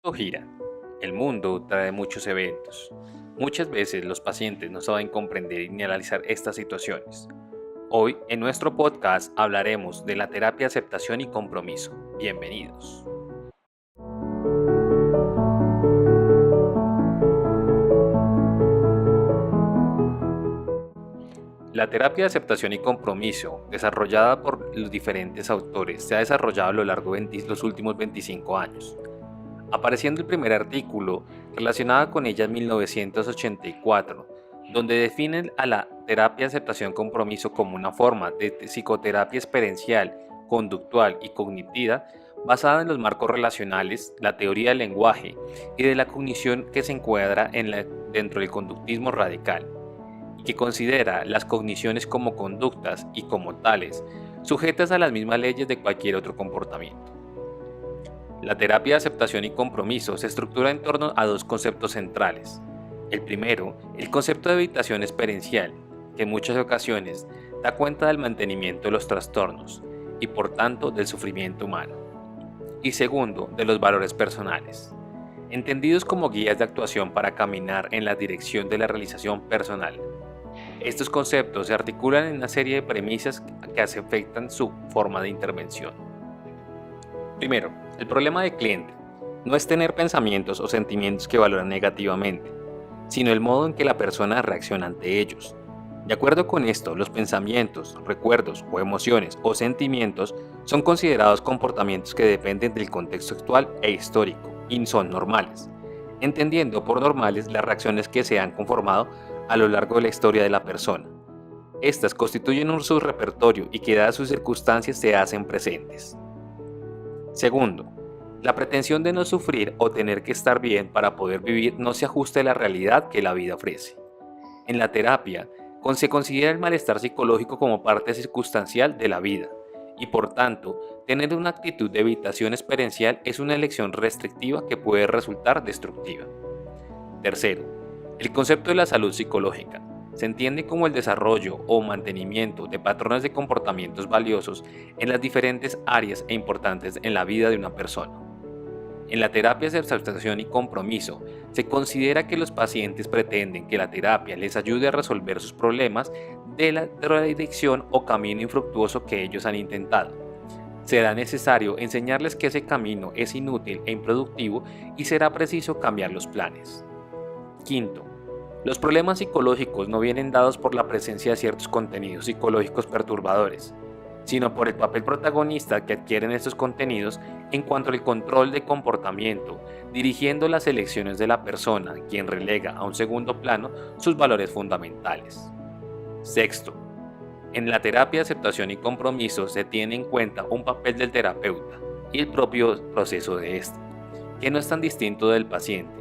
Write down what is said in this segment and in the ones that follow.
Todo gira. El mundo trae muchos eventos. Muchas veces los pacientes no saben comprender ni analizar estas situaciones. Hoy, en nuestro podcast, hablaremos de la terapia de aceptación y compromiso. Bienvenidos. La terapia de aceptación y compromiso, desarrollada por los diferentes autores, se ha desarrollado a lo largo de los últimos 25 años, apareciendo el primer artículo relacionado con ella en 1984, donde definen a la terapia de aceptación y compromiso como una forma de psicoterapia experiencial, conductual y cognitiva basada en los marcos relacionales, la teoría del lenguaje y de la cognición que se encuadra dentro del conductismo radical, y que considera las cogniciones como conductas y como tales, sujetas a las mismas leyes de cualquier otro comportamiento. La terapia de aceptación y compromiso se estructura en torno a dos conceptos centrales. El primero, el concepto de evitación experiencial, que en muchas ocasiones da cuenta del mantenimiento de los trastornos y por tanto del sufrimiento humano. Y segundo, de los valores personales, entendidos como guías de actuación para caminar en la dirección de la realización personal. Estos conceptos se articulan en una serie de premisas que afectan su forma de intervención. Primero, el problema del cliente no es tener pensamientos o sentimientos que valoran negativamente, sino el modo en que la persona reacciona ante ellos. De acuerdo con esto, los pensamientos, recuerdos o emociones o sentimientos son considerados comportamientos que dependen del contexto actual e histórico y son normales, entendiendo por normales las reacciones que se han conformado a lo largo de la historia de la persona. Estas constituyen un subrepertorio y que dadas sus circunstancias se hacen presentes. Segundo, la pretensión de no sufrir o tener que estar bien para poder vivir no se ajusta a la realidad que la vida ofrece. En la terapia, se considera el malestar psicológico como parte circunstancial de la vida, y por tanto, tener una actitud de evitación experiencial es una elección restrictiva que puede resultar destructiva. Tercero, el concepto de la salud psicológica se entiende como el desarrollo o mantenimiento de patrones de comportamientos valiosos en las diferentes áreas e importantes en la vida de una persona. En la terapia de aceptación y compromiso, se considera que los pacientes pretenden que la terapia les ayude a resolver sus problemas de la drogadicción o camino infructuoso que ellos han intentado. Será necesario enseñarles que ese camino es inútil e improductivo y será preciso cambiar los planes. Quinto, los problemas psicológicos no vienen dados por la presencia de ciertos contenidos psicológicos perturbadores, sino por el papel protagonista que adquieren estos contenidos en cuanto al control de comportamiento, dirigiendo las elecciones de la persona, quien relega a un segundo plano sus valores fundamentales. Sexto, en la terapia de aceptación y compromiso se tiene en cuenta un papel del terapeuta y el propio proceso de este, que no es tan distinto del paciente,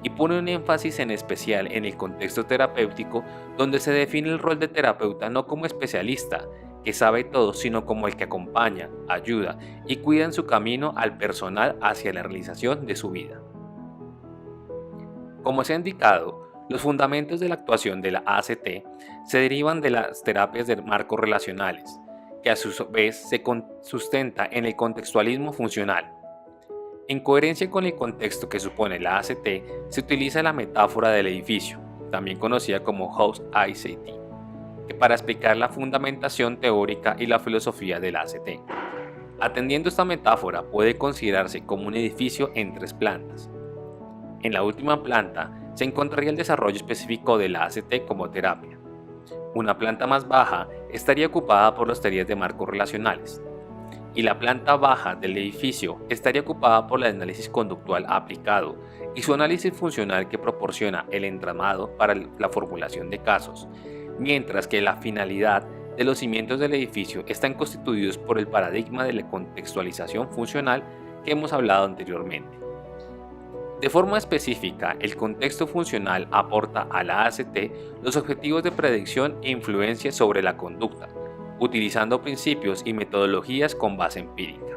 y pone un énfasis en especial en el contexto terapéutico, donde se define el rol de terapeuta no como especialista, que sabe todo, sino como el que acompaña, ayuda y cuida en su camino al personal hacia la realización de su vida. Como se ha indicado, los fundamentos de la actuación de la ACT se derivan de las terapias de marcos relacionales, que a su vez se sustenta en el contextualismo funcional. En coherencia con el contexto que supone la ACT, se utiliza la metáfora del edificio, también conocida como House ICT, para explicar la fundamentación teórica y la filosofía del ACT. Atendiendo esta metáfora, puede considerarse como un edificio en 3 plantas. En la última planta se encontraría el desarrollo específico de la ACT como terapia. Una planta más baja estaría ocupada por las teorías de marcos relacionales, y la planta baja del edificio estaría ocupada por el análisis conductual aplicado y su análisis funcional que proporciona el entramado para la formulación de casos, mientras que la finalidad de los cimientos del edificio están constituidos por el paradigma de la contextualización funcional que hemos hablado anteriormente. De forma específica, el contexto funcional aporta a la ACT los objetivos de predicción e influencia sobre la conducta, utilizando principios y metodologías con base empírica.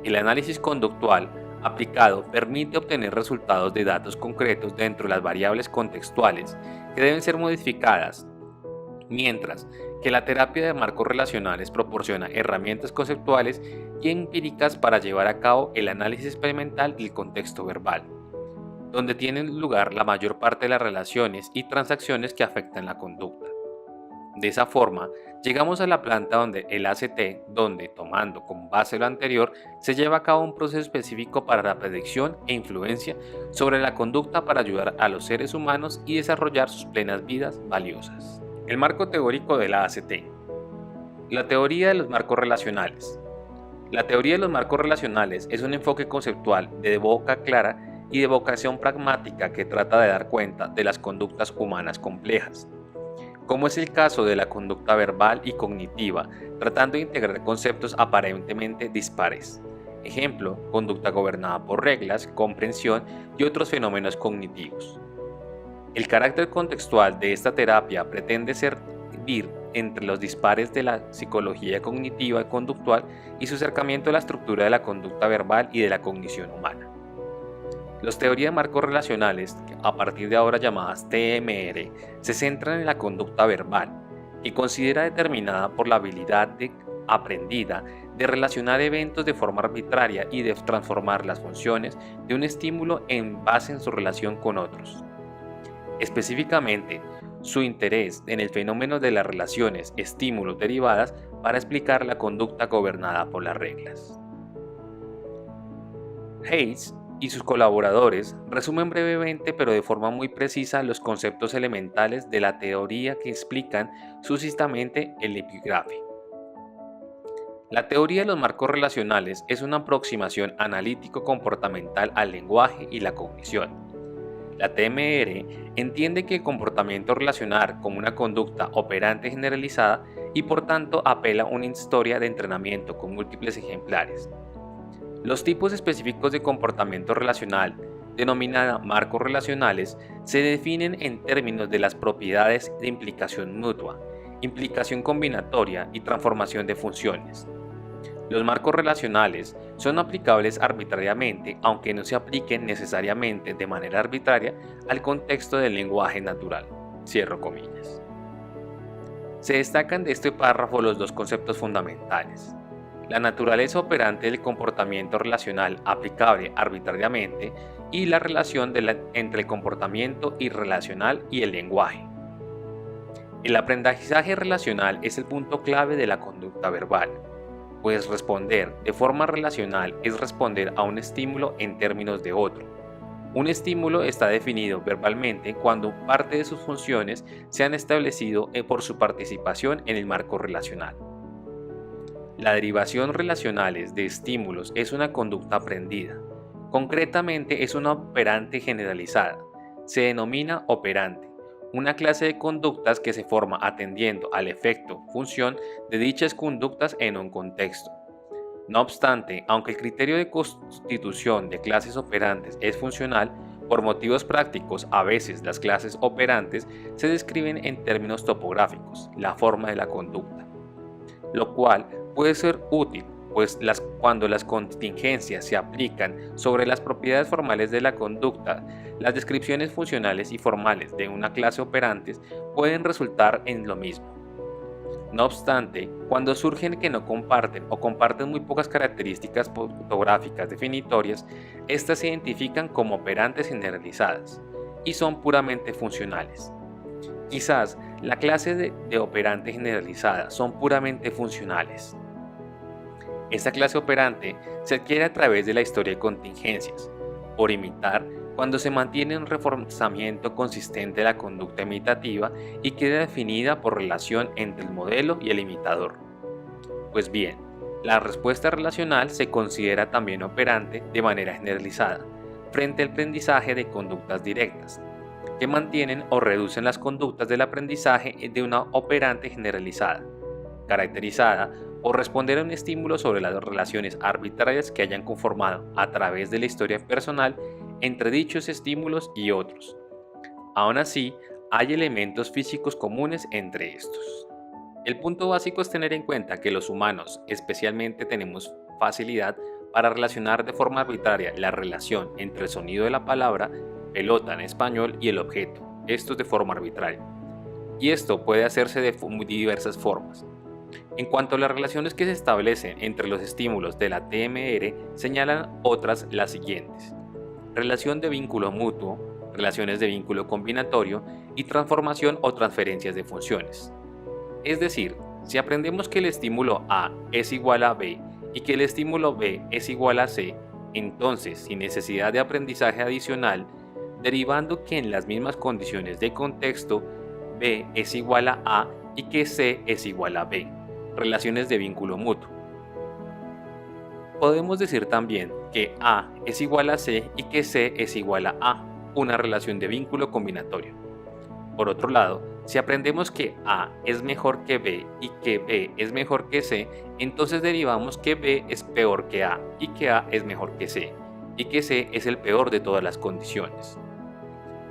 El análisis conductual aplicado permite obtener resultados de datos concretos dentro de las variables contextuales que deben ser modificadas, mientras que la terapia de marcos relacionales proporciona herramientas conceptuales y empíricas para llevar a cabo el análisis experimental del contexto verbal, donde tienen lugar la mayor parte de las relaciones y transacciones que afectan la conducta. De esa forma, llegamos a la planta donde el ACT, donde, tomando como base lo anterior, se lleva a cabo un proceso específico para la predicción e influencia sobre la conducta para ayudar a los seres humanos y desarrollar sus plenas vidas valiosas. El marco teórico de la ACT. La teoría de los marcos relacionales. La teoría de los marcos relacionales es un enfoque conceptual de boca clara y de vocación pragmática que trata de dar cuenta de las conductas humanas complejas, como es el caso de la conducta verbal y cognitiva, tratando de integrar conceptos aparentemente dispares. Ejemplo, conducta gobernada por reglas, comprensión y otros fenómenos cognitivos. El carácter contextual de esta terapia pretende servir entre los dispares de la psicología cognitiva y conductual y su acercamiento a la estructura de la conducta verbal y de la cognición humana. Las teorías de marcos relacionales, a partir de ahora llamadas TMR, se centran en la conducta verbal, que considera determinada por la habilidad aprendida de relacionar eventos de forma arbitraria y de transformar las funciones de un estímulo en base en su relación con otros. Específicamente, su interés en el fenómeno de las relaciones estímulos derivadas para explicar la conducta gobernada por las reglas. Hayes y sus colaboradores resumen brevemente pero de forma muy precisa los conceptos elementales de la teoría que explican sucintamente el epígrafe. La teoría de los marcos relacionales es una aproximación analítico-comportamental al lenguaje y la cognición. La TMR entiende que el comportamiento relacional como una conducta operante generalizada y por tanto apela a una historia de entrenamiento con múltiples ejemplares. Los tipos específicos de comportamiento relacional, denominada marcos relacionales, se definen en términos de las propiedades de implicación mutua, implicación combinatoria y transformación de funciones. Los marcos relacionales son aplicables arbitrariamente, aunque no se apliquen necesariamente de manera arbitraria al contexto del lenguaje natural. Cierro comillas. Se destacan de este párrafo los dos conceptos fundamentales: la naturaleza operante del comportamiento relacional aplicable arbitrariamente y la relación entre el comportamiento irrelacional y el lenguaje. El aprendizaje relacional es el punto clave de la conducta verbal, pues responder de forma relacional es responder a un estímulo en términos de otro. Un estímulo está definido verbalmente cuando parte de sus funciones se han establecido por su participación en el marco relacional. La derivación relacionales de estímulos es una conducta aprendida. Concretamente es una operante generalizada. Se denomina operante, una clase de conductas que se forma atendiendo al efecto, función de dichas conductas en un contexto. No obstante, aunque el criterio de constitución de clases operantes es funcional, por motivos prácticos a veces las clases operantes se describen en términos topográficos, la forma de la conducta, lo cual puede ser útil, pues cuando las contingencias se aplican sobre las propiedades formales de la conducta, las descripciones funcionales y formales de una clase operantes pueden resultar en lo mismo. No obstante, cuando surgen que no comparten o comparten muy pocas características fotográficas definitorias, estas se identifican como operantes generalizadas y son puramente funcionales. Quizás la clase de operante generalizada son puramente funcionales. Esta clase operante se adquiere a través de la historia de contingencias, por imitar, cuando se mantiene un reforzamiento consistente de la conducta imitativa y queda definida por relación entre el modelo y el imitador. Pues bien, la respuesta relacional se considera también operante de manera generalizada, frente al aprendizaje de conductas directas, que mantienen o reducen las conductas del aprendizaje de una operante generalizada, caracterizada por responder a un estímulo sobre las relaciones arbitrarias que hayan conformado a través de la historia personal entre dichos estímulos y otros. Aún así, hay elementos físicos comunes entre estos. El punto básico es tener en cuenta que los humanos especialmente tenemos facilidad para relacionar de forma arbitraria la relación entre el sonido de la palabra pelota en español y el objeto, esto de forma arbitraria. y esto puede hacerse de diversas formas. En cuanto a las relaciones que se establecen entre los estímulos de la TMR, señalan otras las siguientes: relación de vínculo mutuo, relaciones de vínculo combinatorio y transformación o transferencias de funciones. Es decir, si aprendemos que el estímulo A es igual a B y que el estímulo B es igual a C, entonces, sin necesidad de aprendizaje adicional, derivando que en las mismas condiciones de contexto, B es igual a A y que C es igual a B, relaciones de vínculo mutuo. Podemos decir también que A es igual a C y que C es igual a A, una relación de vínculo combinatorio. Por otro lado, si aprendemos que A es mejor que B y que B es mejor que C, entonces derivamos que B es peor que A y que A es mejor que C, y que C es el peor de todas las condiciones.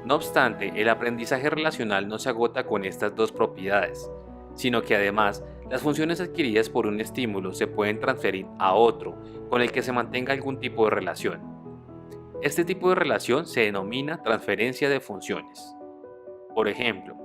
No obstante, el aprendizaje relacional no se agota con estas dos propiedades, sino que además las funciones adquiridas por un estímulo se pueden transferir a otro con el que se mantenga algún tipo de relación. Este tipo de relación se denomina transferencia de funciones. Por ejemplo,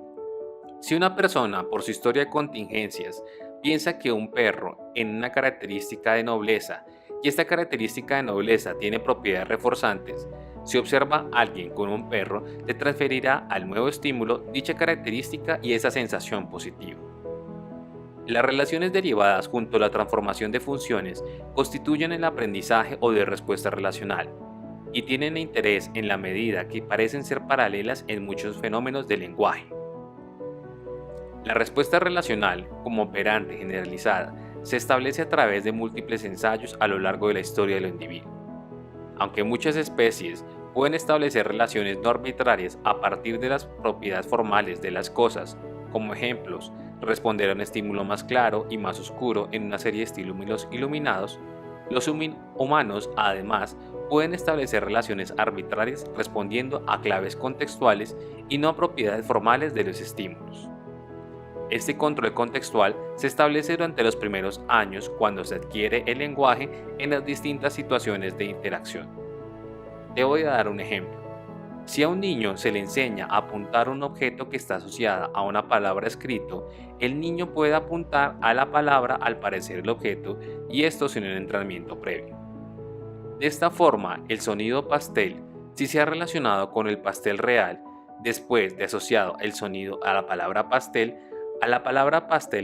si una persona, por su historia de contingencias, piensa que un perro en una característica de nobleza y esta característica de nobleza tiene propiedades reforzantes, si observa a alguien con un perro, le transferirá al nuevo estímulo dicha característica y esa sensación positiva. Las relaciones derivadas junto a la transformación de funciones constituyen el aprendizaje o de respuesta relacional y tienen interés en la medida que parecen ser paralelas en muchos fenómenos del lenguaje. La respuesta relacional, como operante generalizada, se establece a través de múltiples ensayos a lo largo de la historia del individuo. Aunque muchas especies pueden establecer relaciones no arbitrarias a partir de las propiedades formales de las cosas, como ejemplos, responder a un estímulo más claro y más oscuro en una serie de estímulos iluminados, los humanos además pueden establecer relaciones arbitrarias respondiendo a claves contextuales y no a propiedades formales de los estímulos. Este control contextual se establece durante los primeros años cuando se adquiere el lenguaje en las distintas situaciones de interacción. Te voy a dar un ejemplo. Si a un niño se le enseña a apuntar un objeto que está asociado a una palabra escrito, el niño puede apuntar a la palabra al parecer el objeto y esto sin un entrenamiento previo. De esta forma, el sonido pastel, si se ha relacionado con el pastel real, después de asociado el sonido a la palabra pastel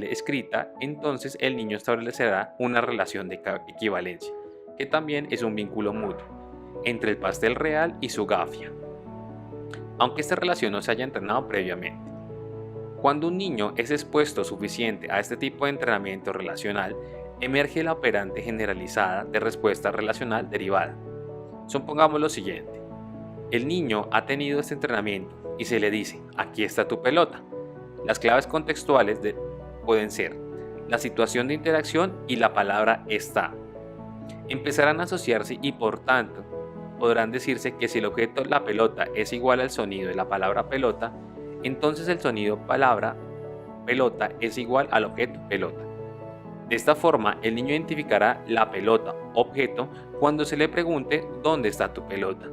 escrita, entonces el niño establecerá una relación de equivalencia, que también es un vínculo mutuo, entre el pastel real y su gafia, aunque esta relación no se haya entrenado previamente. Cuando un niño es expuesto suficiente a este tipo de entrenamiento relacional, emerge la operante generalizada de respuesta relacional derivada. Supongamos lo siguiente: el niño ha tenido este entrenamiento y se le dice, aquí está tu pelota. Las claves contextuales pueden ser la situación de interacción y la palabra está. Empezarán a asociarse y por tanto podrán decirse que si el objeto la pelota es igual al sonido de la palabra pelota, entonces el sonido palabra pelota es igual al objeto pelota. De esta forma, el niño identificará la pelota objeto cuando se le pregunte ¿dónde está tu pelota?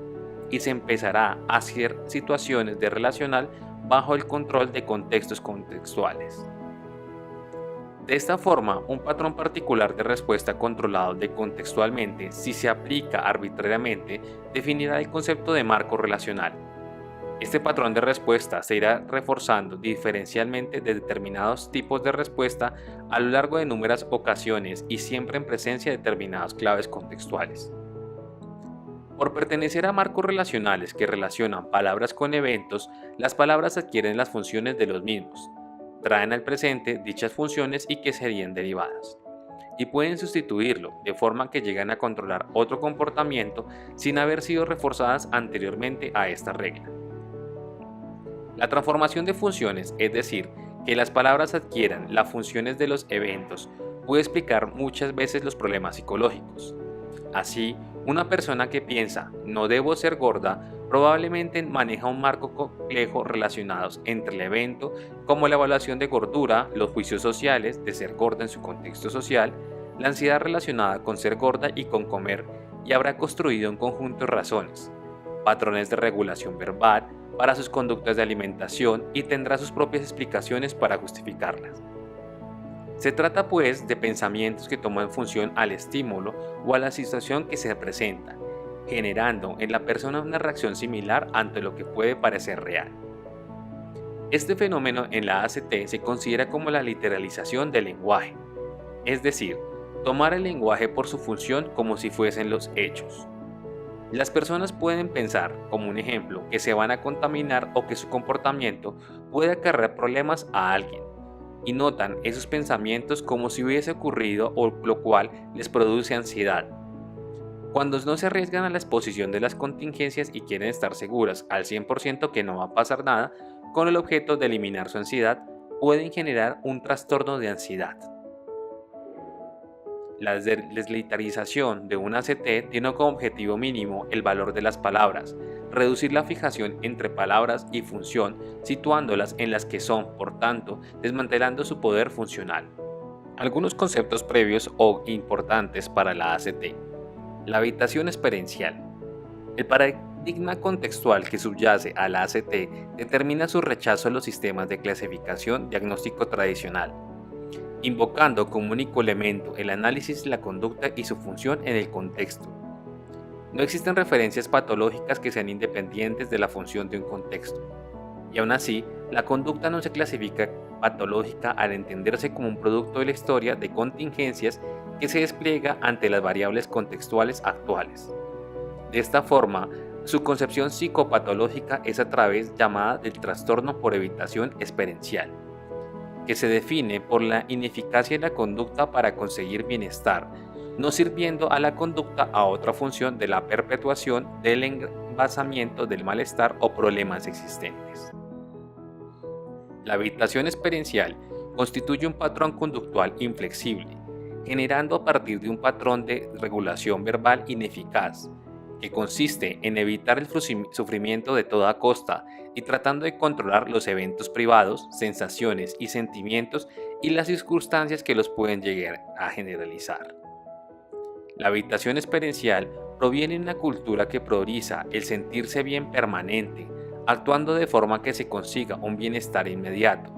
Y se empezará a hacer situaciones de relacional bajo el control de contextos contextuales. De esta forma, un patrón particular de respuesta controlado de contextualmente, si se aplica arbitrariamente, definirá el concepto de marco relacional. Este patrón de respuesta se irá reforzando diferencialmente de determinados tipos de respuesta a lo largo de numerosas ocasiones y siempre en presencia de determinadas claves contextuales. Por pertenecer a marcos relacionales que relacionan palabras con eventos, las palabras adquieren las funciones de los mismos, traen al presente dichas funciones y que serían derivadas, y pueden sustituirlo de forma que llegan a controlar otro comportamiento sin haber sido reforzadas anteriormente a esta regla. La transformación de funciones, es decir, que las palabras adquieran las funciones de los eventos, puede explicar muchas veces los problemas psicológicos. Así, una persona que piensa no debo ser gorda probablemente maneja un marco complejo relacionados entre el evento como la evaluación de gordura, los juicios sociales de ser gorda en su contexto social, la ansiedad relacionada con ser gorda y con comer, y habrá construido un conjunto de razones, patrones de regulación verbal, para sus conductas de alimentación y tendrá sus propias explicaciones para justificarlas. Se trata pues de pensamientos que toman función al estímulo o a la situación que se presenta, generando en la persona una reacción similar ante lo que puede parecer real. Este fenómeno en la ACT se considera como la literalización del lenguaje, es decir, tomar el lenguaje por su función como si fuesen los hechos. Las personas pueden pensar, como un ejemplo, que se van a contaminar o que su comportamiento puede acarrear problemas a alguien, y notan esos pensamientos como si hubiese ocurrido o lo cual les produce ansiedad. Cuando no se arriesgan a la exposición de las contingencias y quieren estar seguras al 100% que no va a pasar nada, con el objeto de eliminar su ansiedad, pueden generar un trastorno de ansiedad. La desliteración de una ACT tiene como objetivo mínimo el valor de las palabras, reducir la fijación entre palabras y función, situándolas en las que son, por tanto, desmantelando su poder funcional. Algunos conceptos previos o importantes para la ACT. La habitación experiencial. El paradigma contextual que subyace a la ACT determina su rechazo a los sistemas de clasificación diagnóstico tradicional, invocando como único elemento el análisis de la conducta y su función en el contexto. No existen referencias patológicas que sean independientes de la función de un contexto, y aún así, la conducta no se clasifica patológica al entenderse como un producto de la historia de contingencias que se despliega ante las variables contextuales actuales. De esta forma, su concepción psicopatológica es a través llamada del trastorno por evitación experiencial, que se define por la ineficacia de la conducta para conseguir bienestar, no sirviendo a la conducta a otra función de la perpetuación del envasamiento del malestar o problemas existentes. La habitación experiencial constituye un patrón conductual inflexible, generando a partir de un patrón de regulación verbal ineficaz, que consiste en evitar el sufrimiento de toda costa y tratando de controlar los eventos privados, sensaciones y sentimientos y las circunstancias que los pueden llegar a generalizar. La habitación experiencial proviene de una cultura que prioriza el sentirse bien permanente, actuando de forma que se consiga un bienestar inmediato.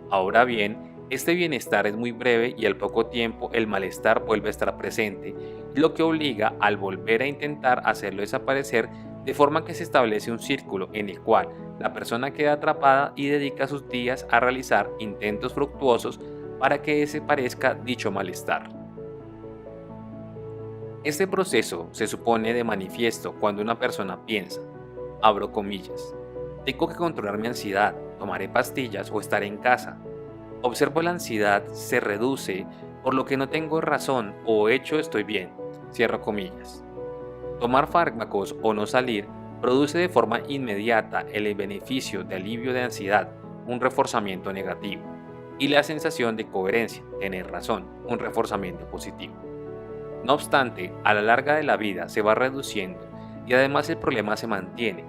Ahora bien, este bienestar es muy breve y al poco tiempo el malestar vuelve a estar presente, lo que obliga al volver a intentar hacerlo desaparecer, de forma que se establece un círculo en el cual la persona queda atrapada y dedica sus días a realizar intentos fructuosos para que desaparezca dicho malestar. Este proceso se supone de manifiesto cuando una persona piensa, abro comillas, tengo que controlar mi ansiedad, tomaré pastillas o estaré en casa. Observo la ansiedad se reduce por lo que no tengo razón o hecho estoy bien, cierro comillas. Tomar fármacos o no salir produce de forma inmediata el beneficio de alivio de ansiedad, un reforzamiento negativo, y la sensación de coherencia, tener razón, un reforzamiento positivo. No obstante, a la larga de la vida se va reduciendo y además el problema se mantiene.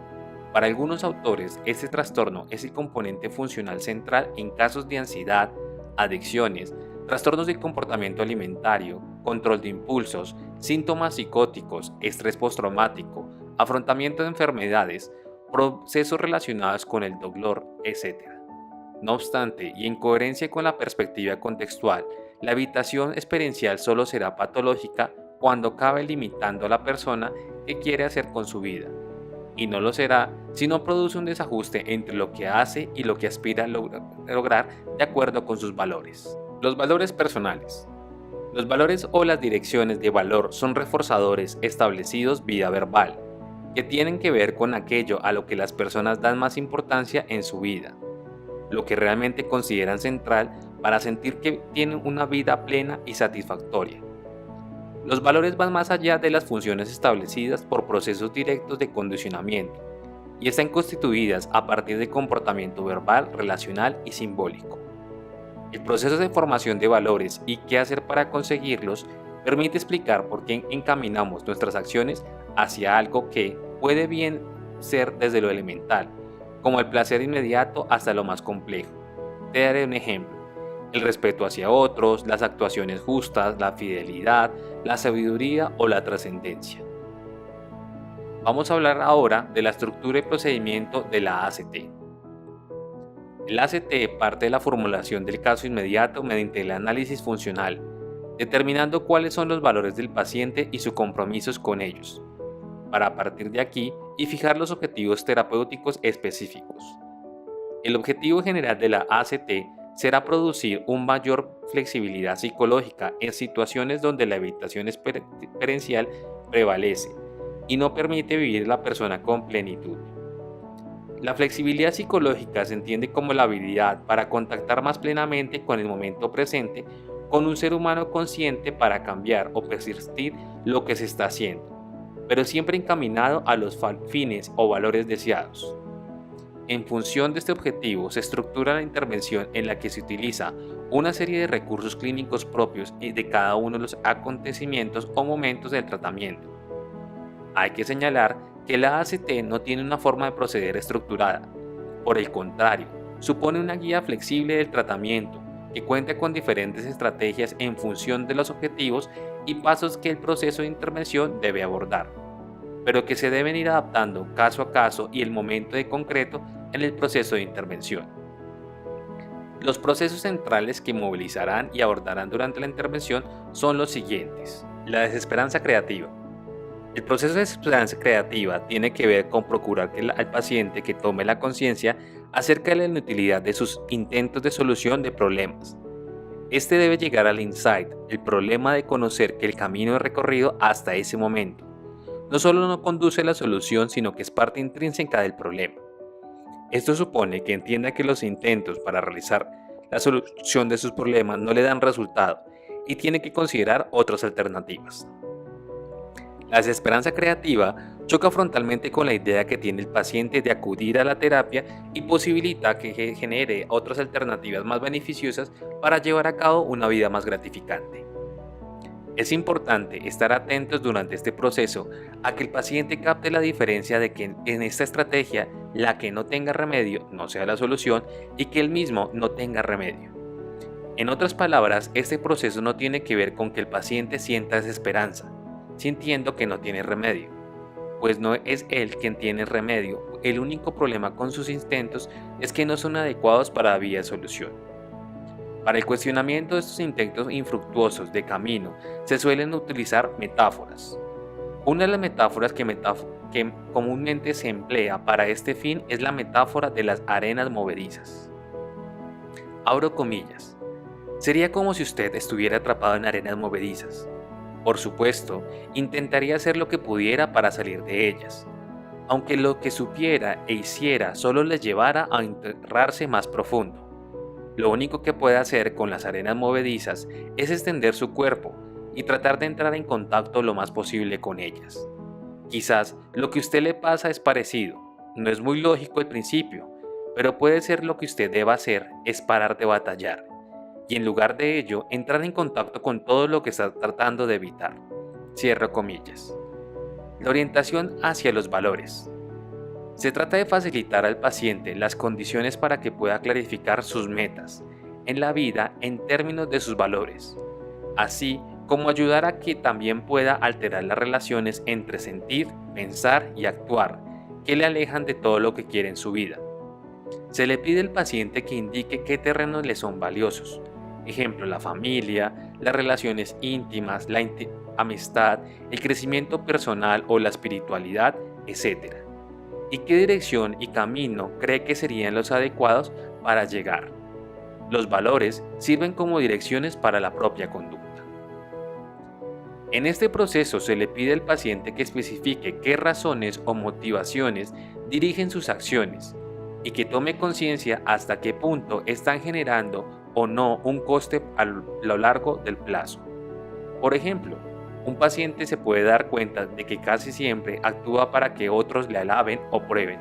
Para algunos autores, este trastorno es el componente funcional central en casos de ansiedad, adicciones, trastornos del comportamiento alimentario, control de impulsos, síntomas psicóticos, estrés postraumático, afrontamiento de enfermedades, procesos relacionados con el dolor, etc. No obstante, y en coherencia con la perspectiva contextual, la habitación experiencial solo será patológica cuando cabe limitando a la persona que quiere hacer con su vida, y no lo será si no produce un desajuste entre lo que hace y lo que aspira a lograr de acuerdo con sus valores. Los valores personales. Los valores o las direcciones de valor son reforzadores establecidos vía verbal, que tienen que ver con aquello a lo que las personas dan más importancia en su vida, lo que realmente consideran central para sentir que tienen una vida plena y satisfactoria. Los valores van más allá de las funciones establecidas por procesos directos de condicionamiento y están constituidas a partir de comportamiento verbal, relacional y simbólico. El proceso de formación de valores y qué hacer para conseguirlos permite explicar por qué encaminamos nuestras acciones hacia algo que puede bien ser desde lo elemental, como el placer inmediato, hasta lo más complejo. Te daré un ejemplo: el respeto hacia otros, las actuaciones justas, la fidelidad, la sabiduría o la trascendencia. Vamos a hablar ahora de la estructura y procedimiento de la ACT. El ACT parte de la formulación del caso inmediato mediante el análisis funcional, determinando cuáles son los valores del paciente y sus compromisos con ellos, para partir de aquí y fijar los objetivos terapéuticos específicos. El objetivo general de la ACT será producir una mayor flexibilidad psicológica en situaciones donde la evitación experiencial prevalece y no permite vivir la persona con plenitud. La flexibilidad psicológica se entiende como la habilidad para contactar más plenamente con el momento presente con un ser humano consciente para cambiar o persistir lo que se está haciendo, pero siempre encaminado a los fines o valores deseados. En función de este objetivo se estructura la intervención en la que se utiliza una serie de recursos clínicos propios de cada uno de los acontecimientos o momentos del tratamiento. Hay que señalar que la ACT no tiene una forma de proceder estructurada. Por el contrario, supone una guía flexible del tratamiento que cuenta con diferentes estrategias en función de los objetivos y pasos que el proceso de intervención debe abordar, pero que se deben ir adaptando caso a caso y el momento de concreto en el proceso de intervención. Los procesos centrales que movilizarán y abordarán durante la intervención son los siguientes. La desesperanza creativa. El proceso de desesperanza creativa tiene que ver con procurar al paciente que tome la conciencia acerca de la inutilidad de sus intentos de solución de problemas. Este debe llegar al insight, el problema de conocer que el camino recorrido hasta ese momento no solo no conduce a la solución, sino que es parte intrínseca del problema. Esto supone que entienda que los intentos para realizar la solución de sus problemas no le dan resultado y tiene que considerar otras alternativas. La desesperanza creativa choca frontalmente con la idea que tiene el paciente de acudir a la terapia y posibilita que genere otras alternativas más beneficiosas para llevar a cabo una vida más gratificante. Es importante estar atentos durante este proceso a que el paciente capte la diferencia de que en esta estrategia la que no tenga remedio no sea la solución y que él mismo no tenga remedio. En otras palabras, este proceso no tiene que ver con que el paciente sienta desesperanza, sintiendo que no tiene remedio, pues no es él quien tiene remedio, el único problema con sus intentos es que no son adecuados para la vía de solución. Para el cuestionamiento de estos intentos infructuosos de camino se suelen utilizar metáforas. Una de las metáforas que comúnmente se emplea para este fin es la metáfora de las arenas movedizas. Abro comillas. Sería como si usted estuviera atrapado en arenas movedizas. Por supuesto, intentaría hacer lo que pudiera para salir de ellas, aunque lo que supiera e hiciera solo les llevara a enterrarse más profundo. Lo único que puede hacer con las arenas movedizas es extender su cuerpo y tratar de entrar en contacto lo más posible con ellas. Quizás lo que a usted le pasa es parecido, no es muy lógico al principio, pero puede ser lo que usted deba hacer es parar de batallar y en lugar de ello entrar en contacto con todo lo que está tratando de evitar. Cierro comillas. La orientación hacia los valores. Se trata de facilitar al paciente las condiciones para que pueda clarificar sus metas en la vida en términos de sus valores, así como ayudar a que también pueda alterar las relaciones entre sentir, pensar y actuar que le alejan de todo lo que quiere en su vida. Se le pide al paciente que indique qué terrenos le son valiosos, ejemplo la familia, las relaciones íntimas, la amistad, el crecimiento personal o la espiritualidad, etc. ¿Y qué dirección y camino cree que serían los adecuados para llegar? Los valores sirven como direcciones para la propia conducta. En este proceso se le pide al paciente que especifique qué razones o motivaciones dirigen sus acciones y que tome conciencia hasta qué punto están generando o no un coste a lo largo del plazo. Por ejemplo, un paciente se puede dar cuenta de que casi siempre actúa para que otros le alaben o prueben,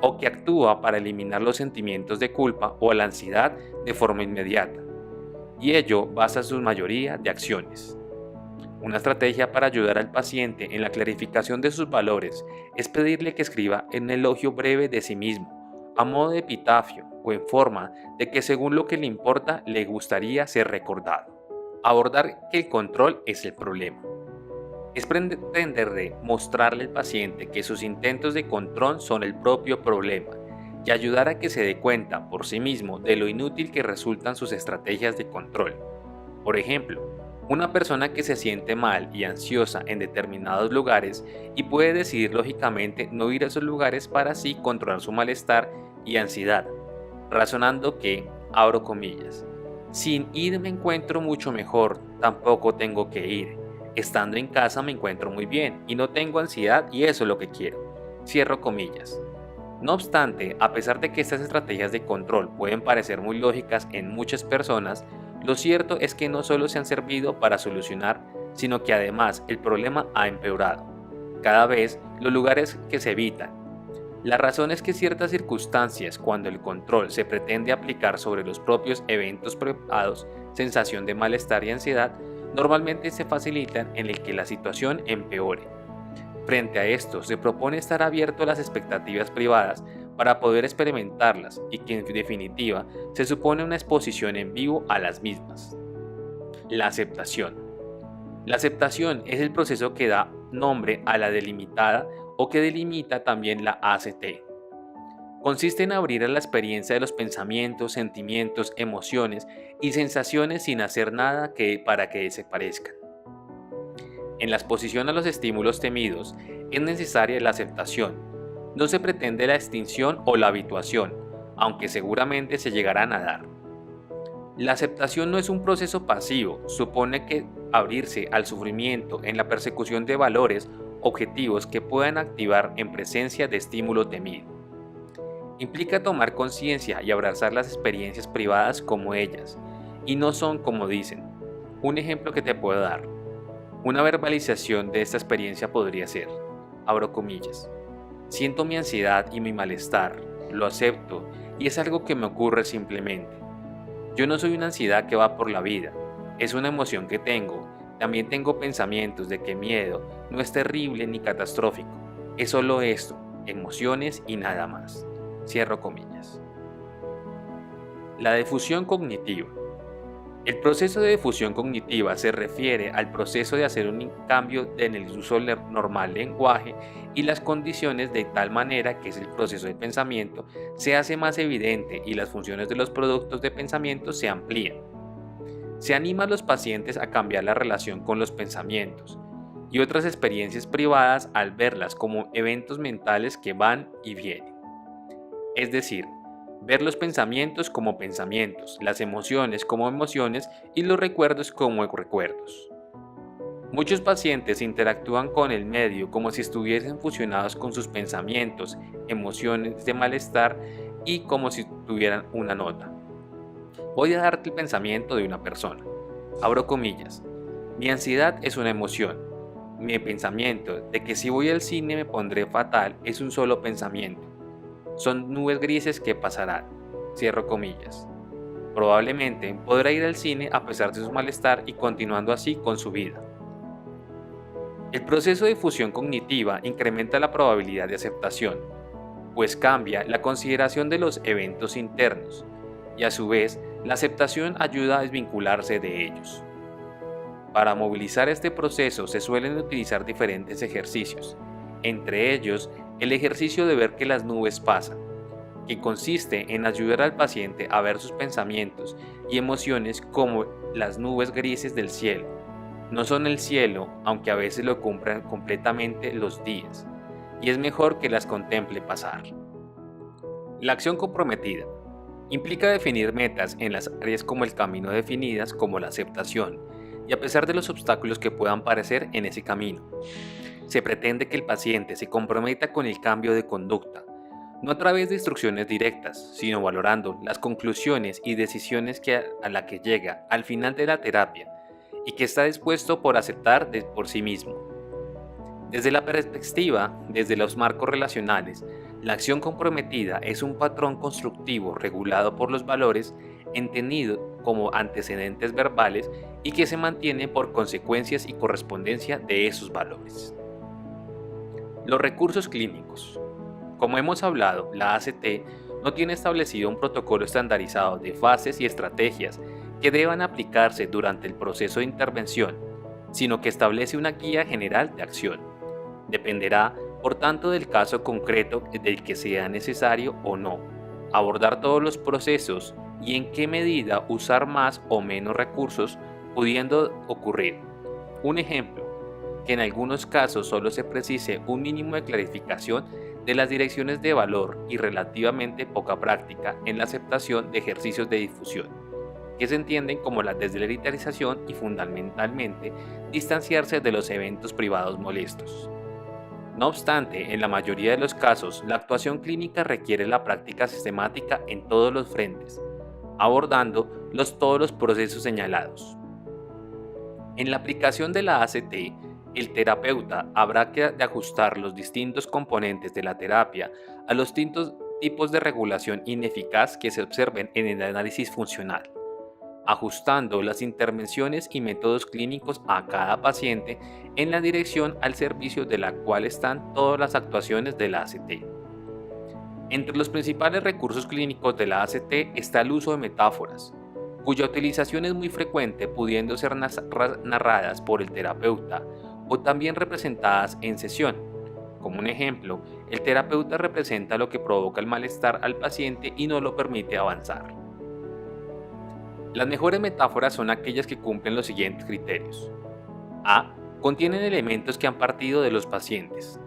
o que actúa para eliminar los sentimientos de culpa o la ansiedad de forma inmediata, y ello basa su mayoría de acciones. Una estrategia para ayudar al paciente en la clarificación de sus valores es pedirle que escriba un elogio breve de sí mismo, a modo de epitafio o en forma de que según lo que le importa le gustaría ser recordado. Abordar que el control es el problema. Es pretender de mostrarle al paciente que sus intentos de control son el propio problema y ayudar a que se dé cuenta por sí mismo de lo inútil que resultan sus estrategias de control. Por ejemplo, una persona que se siente mal y ansiosa en determinados lugares y puede decidir lógicamente no ir a esos lugares para así controlar su malestar y ansiedad, razonando que, abro comillas, sin ir me encuentro mucho mejor, tampoco tengo que ir. Estando en casa me encuentro muy bien y no tengo ansiedad y eso es lo que quiero. Cierro comillas. No obstante, a pesar de que estas estrategias de control pueden parecer muy lógicas en muchas personas, lo cierto es que no solo se han servido para solucionar, sino que además el problema ha empeorado. Cada vez los lugares que se evitan. La razón es que ciertas circunstancias, cuando el control se pretende aplicar sobre los propios eventos provocados, sensación de malestar y ansiedad, normalmente se facilitan en el que la situación empeore. Frente a esto, se propone estar abierto a las expectativas privadas para poder experimentarlas y que en definitiva se supone una exposición en vivo a las mismas. La aceptación. La aceptación es el proceso que da nombre a la delimitada o que delimita también la ACT. Consiste en abrir a la experiencia de los pensamientos, sentimientos, emociones y sensaciones sin hacer nada para que desaparezcan. En la exposición a los estímulos temidos es necesaria la aceptación. No se pretende la extinción o la habituación, aunque seguramente se llegarán a dar. La aceptación no es un proceso pasivo, supone que abrirse al sufrimiento en la persecución de valores objetivos que puedan activar en presencia de estímulo temido. Implica tomar conciencia y abrazar las experiencias privadas como ellas, y no son como dicen. Un ejemplo que te puedo dar. Una verbalización de esta experiencia podría ser, abro comillas, siento mi ansiedad y mi malestar, lo acepto y es algo que me ocurre simplemente. Yo no soy una ansiedad que va por la vida, es una emoción que tengo. También tengo pensamientos de que miedo no es terrible ni catastrófico, es solo esto, emociones y nada más. Cierro comillas. La difusión cognitiva. El proceso de difusión cognitiva se refiere al proceso de hacer un cambio en el uso normal del lenguaje y las condiciones de tal manera que el proceso de pensamiento se hace más evidente y las funciones de los productos de pensamiento se amplían. Se anima a los pacientes a cambiar la relación con los pensamientos y otras experiencias privadas al verlas como eventos mentales que van y vienen. Es decir, ver los pensamientos como pensamientos, las emociones como emociones y los recuerdos como recuerdos. Muchos pacientes interactúan con el medio como si estuviesen fusionados con sus pensamientos, emociones de malestar y como si tuvieran una nota. Voy a darte el pensamiento de una persona. Abro comillas. Mi ansiedad es una emoción. Mi pensamiento de que si voy al cine me pondré fatal es un solo pensamiento. Son nubes grises que pasarán. Cierro comillas. Probablemente podrá ir al cine a pesar de su malestar y continuando así con su vida. El proceso de fusión cognitiva incrementa la probabilidad de aceptación, pues cambia la consideración de los eventos internos y a su vez la aceptación ayuda a desvincularse de ellos. Para movilizar este proceso se suelen utilizar diferentes ejercicios, entre ellos el ejercicio de ver que las nubes pasan, que consiste en ayudar al paciente a ver sus pensamientos y emociones como las nubes grises del cielo. No son el cielo, aunque a veces lo cumplan completamente los días, y es mejor que las contemple pasar. La acción comprometida implica definir metas en las áreas como el camino definidas como la aceptación, y a pesar de los obstáculos que puedan aparecer en ese camino. Se pretende que el paciente se comprometa con el cambio de conducta, no a través de instrucciones directas, sino valorando las conclusiones y decisiones a la que llega al final de la terapia y que está dispuesto por aceptar por sí mismo. Desde la perspectiva, desde los marcos relacionales, la acción comprometida es un patrón constructivo regulado por los valores, entendido como antecedentes verbales y que se mantiene por consecuencias y correspondencia de esos valores. Los recursos clínicos. Como hemos hablado, la ACT no tiene establecido un protocolo estandarizado de fases y estrategias que deban aplicarse durante el proceso de intervención. sino que establece una guía general de acción. Dependerá, por tanto, del caso concreto del que sea necesario o no, abordar todos los procesos y en qué medida usar más o menos recursos pudiendo ocurrir. Un ejemplo, que en algunos casos solo se precise un mínimo de clarificación de las direcciones de valor y relativamente poca práctica en la aceptación de ejercicios de difusión, que se entienden como la desdilitarización y fundamentalmente distanciarse de los eventos privados molestos. No obstante, en la mayoría de los casos, la actuación clínica requiere la práctica sistemática en todos los frentes, abordando todos los procesos señalados. En la aplicación de la ACT, el terapeuta habrá de ajustar los distintos componentes de la terapia a los distintos tipos de regulación ineficaz que se observen en el análisis funcional, ajustando las intervenciones y métodos clínicos a cada paciente en la dirección al servicio de la cual están todas las actuaciones de la ACT. Entre los principales recursos clínicos de la ACT está el uso de metáforas, cuya utilización es muy frecuente, pudiendo ser narradas por el terapeuta o también representadas en sesión. Como un ejemplo, el terapeuta representa lo que provoca el malestar al paciente y no lo permite avanzar. Las mejores metáforas son aquellas que cumplen los siguientes criterios. A. Contienen elementos que han partido de los pacientes.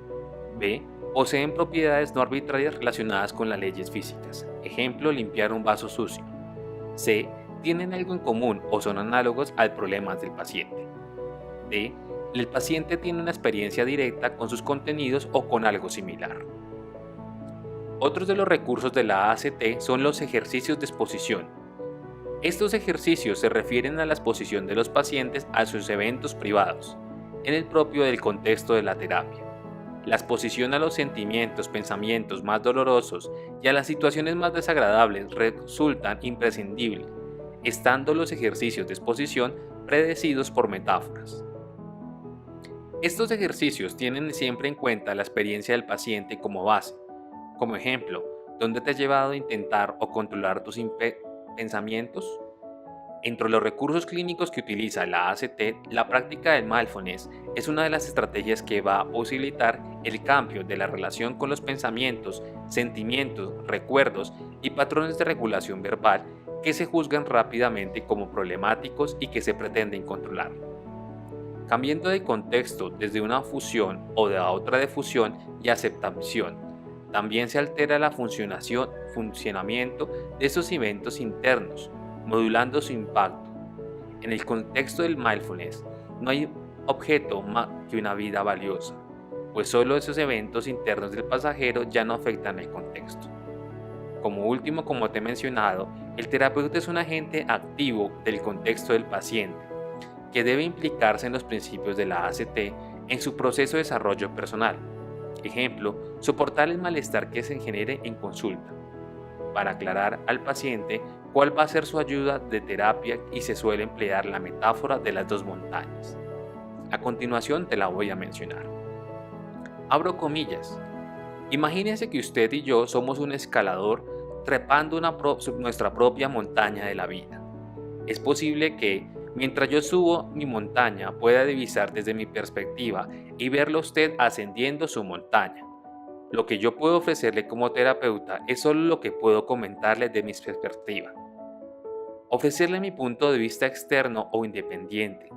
B. Poseen propiedades no arbitrarias relacionadas con las leyes físicas. Ejemplo, limpiar un vaso sucio. C. Tienen algo en común o son análogos al problema del paciente. D. El paciente tiene una experiencia directa con sus contenidos o con algo similar. Otros de los recursos de la ACT son los ejercicios de exposición. Estos ejercicios se refieren a la exposición de los pacientes a sus eventos privados, en el propio del contexto de la terapia. La exposición a los sentimientos, pensamientos más dolorosos y a las situaciones más desagradables resultan imprescindibles, estando los ejercicios de exposición predecidos por metáforas. Estos ejercicios tienen siempre en cuenta la experiencia del paciente como base. Como ejemplo, ¿dónde te ha llevado a intentar o controlar tus pensamientos? Entre los recursos clínicos que utiliza la ACT, la práctica del mindfulness es una de las estrategias que va a posibilitar el cambio de la relación con los pensamientos, sentimientos, recuerdos y patrones de regulación verbal que se juzgan rápidamente como problemáticos y que se pretenden controlar. Cambiando de contexto desde una fusión o de otra de fusión y aceptación, también se altera la funcionamiento de esos eventos internos, modulando su impacto. En el contexto del mindfulness, no hay objeto más que una vida valiosa, pues solo esos eventos internos del pasajero ya no afectan el contexto. Como último, como te he mencionado, el terapeuta es un agente activo del contexto del paciente, que debe implicarse en los principios de la ACT en su proceso de desarrollo personal. Ejemplo, soportar el malestar que se genere en consulta, para aclarar al paciente cuál va a ser su ayuda de terapia y se suele emplear la metáfora de las dos montañas. A continuación te la voy a mencionar. Abro comillas. Imagínense que usted y yo somos un escalador trepando nuestra propia montaña de la vida. Es posible que, mientras yo subo mi montaña, pueda divisar desde mi perspectiva y verlo a usted ascendiendo su montaña. Lo que yo puedo ofrecerle como terapeuta es solo lo que puedo comentarle de mi perspectiva. Ofrecerle mi punto de vista externo o independiente.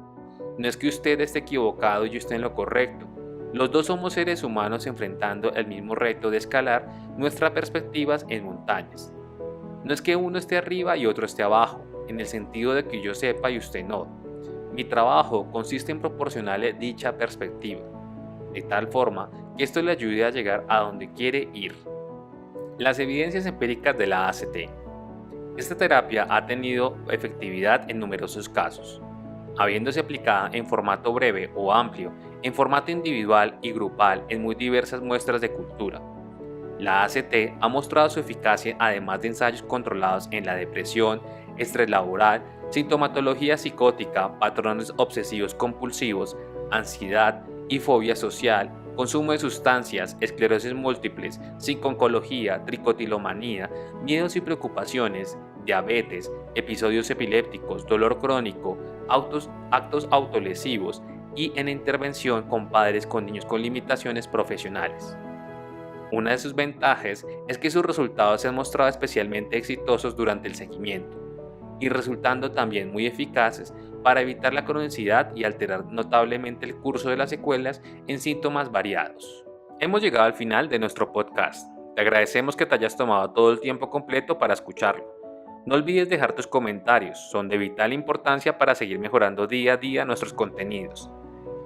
No es que usted esté equivocado y yo esté en lo correcto. Los dos somos seres humanos enfrentando el mismo reto de escalar nuestras perspectivas en montañas. No es que uno esté arriba y otro esté abajo, en el sentido de que yo sepa y usted no. Mi trabajo consiste en proporcionarle dicha perspectiva, de tal forma que esto le ayude a llegar a donde quiere ir. Las evidencias empíricas de la ACT. Esta terapia ha tenido efectividad en numerosos casos, habiéndose aplicada en formato breve o amplio, en formato individual y grupal en muy diversas muestras de cultura. La ACT ha mostrado su eficacia además de ensayos controlados en la depresión, estrés laboral, sintomatología psicótica, patrones obsesivos compulsivos, ansiedad y fobia social, consumo de sustancias, esclerosis múltiples, psico-oncología, tricotilomanía, miedos y preocupaciones, diabetes, episodios epilépticos, dolor crónico, actos autolesivos, y en intervención con padres con niños con limitaciones profesionales. Una de sus ventajas es que sus resultados se han mostrado especialmente exitosos durante el seguimiento y resultando también muy eficaces para evitar la cronicidad y alterar notablemente el curso de las secuelas en síntomas variados. Hemos llegado al final de nuestro podcast. Te agradecemos que te hayas tomado todo el tiempo completo para escucharlo. No olvides dejar tus comentarios, son de vital importancia para seguir mejorando día a día nuestros contenidos.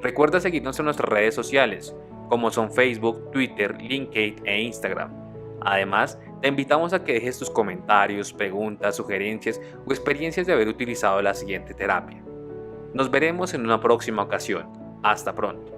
Recuerda seguirnos en nuestras redes sociales, como son Facebook, Twitter, LinkedIn e Instagram. Además, te invitamos a que dejes tus comentarios, preguntas, sugerencias o experiencias de haber utilizado la siguiente terapia. Nos veremos en una próxima ocasión. Hasta pronto.